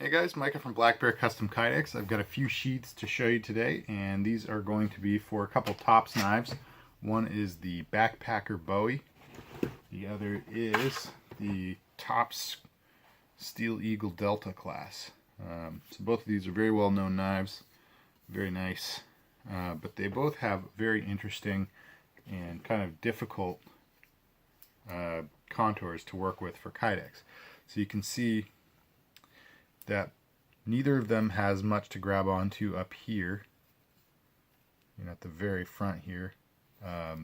Hey guys, Micah from Black Bear Custom Kydex. I've got a few sheaths to show you today, and these are going to be for a couple tops knives. One is the Backpacker Bowie. The other is the Tops Steel Eagle Delta class. So both of these are very well known knives, very nice, but they both have very interesting and kind of difficult contours to work with for Kydex. So you can see that neither of them has much to grab onto up here, at the very front here. As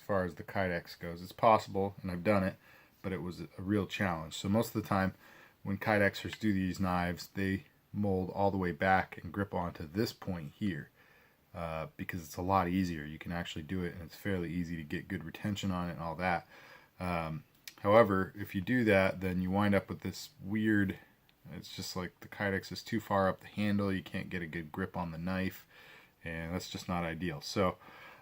far as the Kydex goes, it's possible, and I've done it, but it was a real challenge. So most of the time when Kydexers do these knives, they mold all the way back and grip onto this point here, because it's a lot easier. You can actually do it, and it's fairly easy to get good retention on it and all that. However, if you do that, then you wind up with this weird, it's just like the Kydex is too far up the handle, you can't get a good grip on the knife, and that's just not ideal. So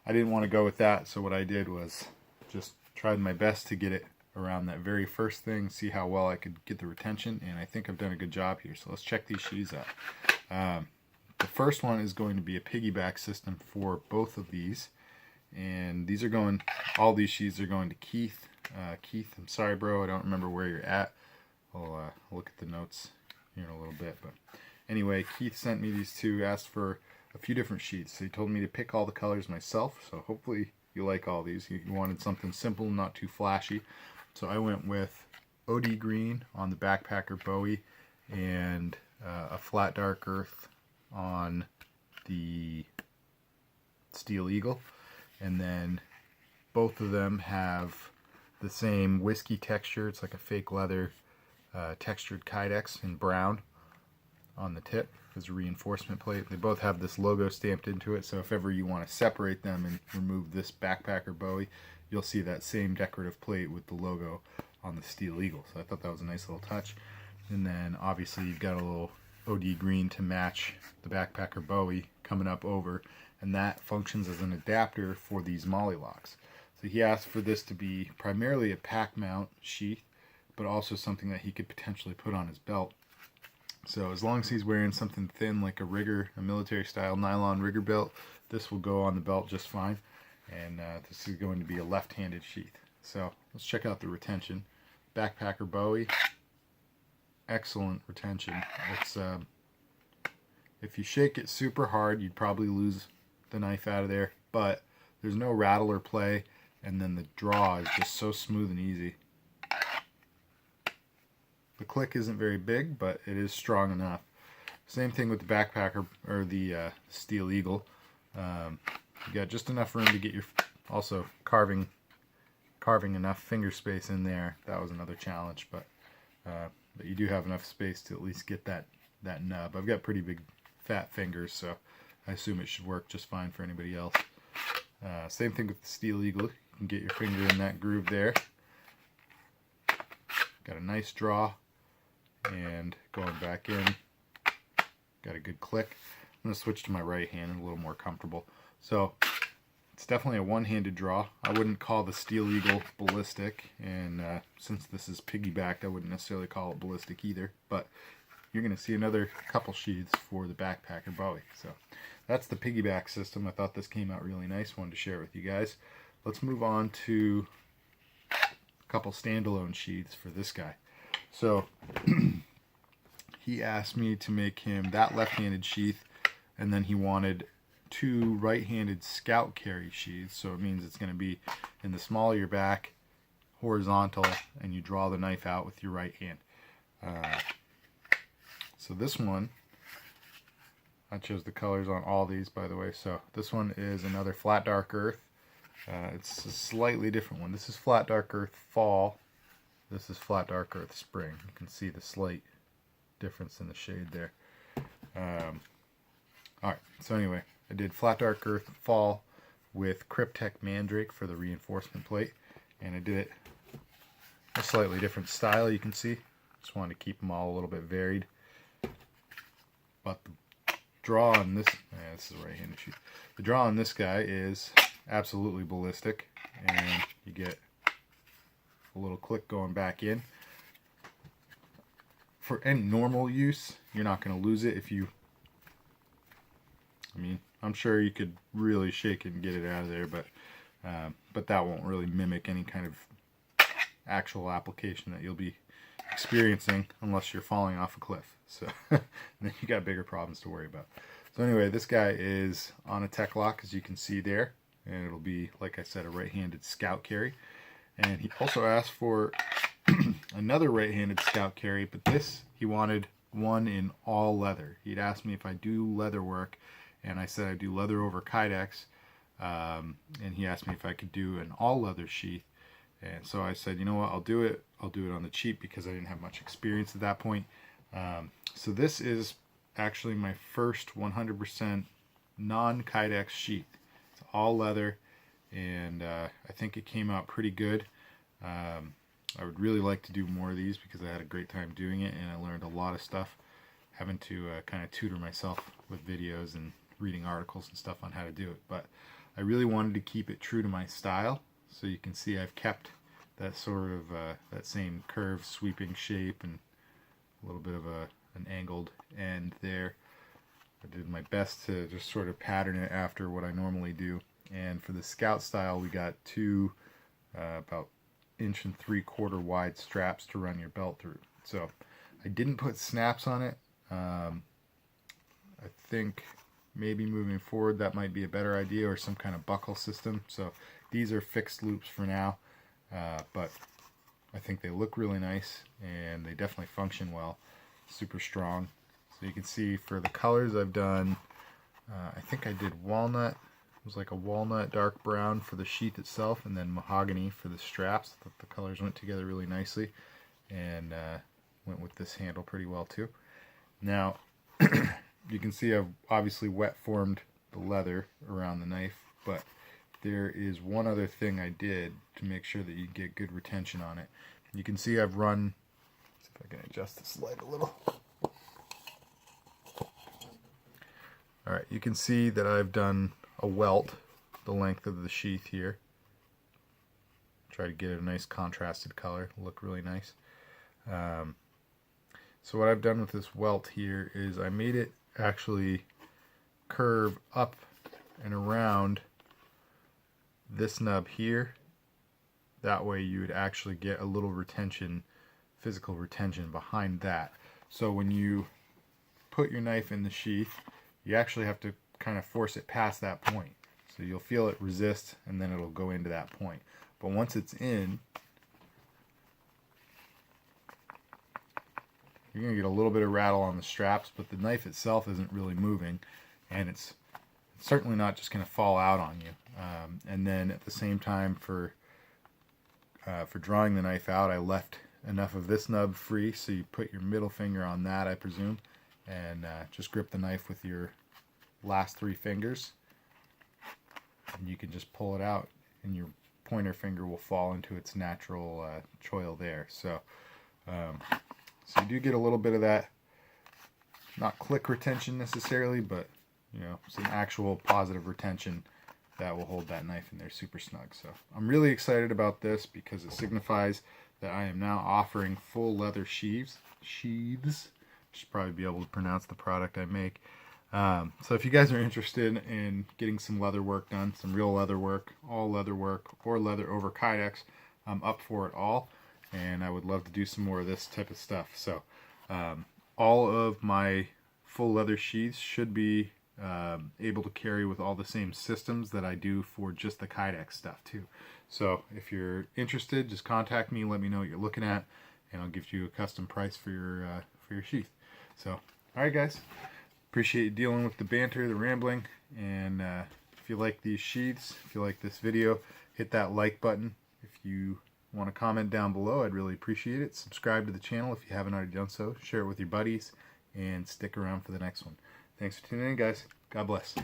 I didn't want to go with that, so what I did was just tried my best to get it around that very first thing, see how well I could get the retention, and I think I've done a good job here. So let's check these sheaths out. The first one is going to be a piggyback system for both of these, and these are going, all these sheaths are going to Keith. Keith, I'm sorry bro, I don't remember where you're at. I'll look at the notes here in a little bit, but anyway, Keith sent me these two, asked for a few different sheets. So he told me to pick all the colors myself, so hopefully you like all these. He wanted something simple, not too flashy, so I went with OD green on the Backpacker Bowie and a flat dark earth on the Steel Eagle, and then both of them have the same whiskey texture. It's like a fake leather textured Kydex in brown on the tip as a reinforcement plate. They both have this logo stamped into it, so if ever you want to separate them and remove this Backpacker Bowie, you'll see that same decorative plate with the logo on the Steel Eagle. So I thought that was a nice little touch. And then obviously you've got a little OD green to match the Backpacker Bowie coming up over, and that functions as an adapter for these molly locks. So he asked for this to be primarily a pack mount sheath, but also something that he could potentially put on his belt. So as long as he's wearing something thin like a rigger, a military style nylon rigger belt, this will go on the belt just fine. And this is going to be a left-handed sheath. So let's check out the retention. Backpacker Bowie, excellent retention. It's if you shake it super hard, you'd probably lose the knife out of there, but there's no rattle or play, and then the draw is just so smooth and easy. The click isn't very big, but it is strong enough. Same thing with the Backpacker, or the Steel Eagle. You got just enough room to get your, also carving enough finger space in there. That was another challenge, but you do have enough space to at least get that nub. I've got pretty big fat fingers, so I assume it should work just fine for anybody else. Same thing with the Steel Eagle. You can get your finger in that groove there. Got a nice draw, and going back in, got a good click. I'm going to switch to my right hand, a little more comfortable. So it's definitely a one-handed draw. I wouldn't call the Steel Eagle ballistic, and since this is piggybacked, I wouldn't necessarily call it ballistic either, but you're going to see another couple sheaths for the Backpacker Bowie. So that's the piggyback system. I thought this came out really nice. Wanted to share it with you guys. Let's move on to a couple standalone sheaths for this guy. So he asked me to make him that left-handed sheath, and then he wanted two right-handed scout carry sheaths. So it means it's going to be in the small of your back, horizontal, and you draw the knife out with your right hand. So this one, I chose the colors on all these, by the way. So this one is another flat dark earth. It's a slightly different one. This is flat dark earth fall. This is flat dark earth spring. You can see the slight difference in the shade there. Alright, so anyway, I did flat dark earth fall with Cryptek Mandrake for the reinforcement plate, and I did it a slightly different style, you can see. Just wanted to keep them all a little bit varied. But the draw on this, this is a right-handed sheath. The draw on this guy is absolutely ballistic, and you get a little click going back in. for any normal use, you're not going to lose it if you, I mean, I'm sure you could really shake it and get it out of there, but that won't really mimic any kind of actual application that you'll be experiencing unless you're falling off a cliff. So then you got bigger problems to worry about. So anyway, this guy is on a tech lock, as you can see there, and it'll be, like I said, a right-handed scout carry. And he also asked for another right-handed scout carry, but this, he wanted one in all leather. He'd asked me if I do leather work, and I said I do leather over Kydex, and he asked me if I could do an all leather sheath. And so I said, you know what, I'll do it on the cheap, because I didn't have much experience at that point. So this is actually my first 100% non-Kydex sheath. It's all leather, and I think it came out pretty good. I would really like to do more of these because I had a great time doing it, and I learned a lot of stuff having to kind of tutor myself with videos and reading articles and stuff on how to do it. But I really wanted to keep it true to my style, so you can see I've kept that sort of that same curved sweeping shape and a little bit of an angled end there. I did my best to just sort of pattern it after what I normally do. And for the Scout style, we got two about 1 3/4 wide straps to run your belt through. So I didn't put snaps on it. I think maybe moving forward that might be a better idea, or some kind of buckle system. So these are fixed loops for now, but I think they look really nice and they definitely function well. Super strong. So you can see for the colors I've done, I think I did walnut. It was like a walnut dark brown for the sheath itself, and then mahogany for the straps. I thought the colors went together really nicely, and went with this handle pretty well too. Now you can see I've obviously wet formed the leather around the knife, but there is one other thing I did to make sure that you get good retention on it. You can see I've run, let's see if I can adjust this light a little. Alright, you can see that I've done a welt the length of the sheath here. Try to get a nice contrasted color, look really nice. So what I've done with this welt here is I made it actually curve up and around this nub here. That way you would actually get a little retention, physical retention behind that. So when you put your knife in the sheath, you actually have to kind of force it past that point. So you'll feel it resist, and then it'll go into that point. But once it's in, you're going to get a little bit of rattle on the straps, but the knife itself isn't really moving, and it's certainly not just going to fall out on you. And then at the same time, for drawing the knife out, I left enough of this nub free, so you put your middle finger on that, I presume, and just grip the knife with your last 3 fingers, and you can just pull it out, and your pointer finger will fall into its natural choil there. So you do get a little bit of that, not click retention necessarily, but you know, some actual positive retention that will hold that knife in there super snug. So I'm really excited about this because it signifies that I am now offering full leather sheaths. Should probably be able to pronounce the product I make. So if you guys are interested in getting some leather work done, some real leather work, all leather work, or leather over Kydex, I'm up for it all, and I would love to do some more of this type of stuff. So all of my full leather sheaths should be able to carry with all the same systems that I do for just the Kydex stuff too. So if you're interested, just contact me, let me know what you're looking at, and I'll give you a custom price for your sheath. So alright guys, appreciate you dealing with the banter, the rambling, and if you like these sheaths, if you like this video, hit that like button. If you want to comment down below, I'd really appreciate it. Subscribe to the channel if you haven't already done so. Share it with your buddies, and stick around for the next one. Thanks for tuning in, guys. God bless.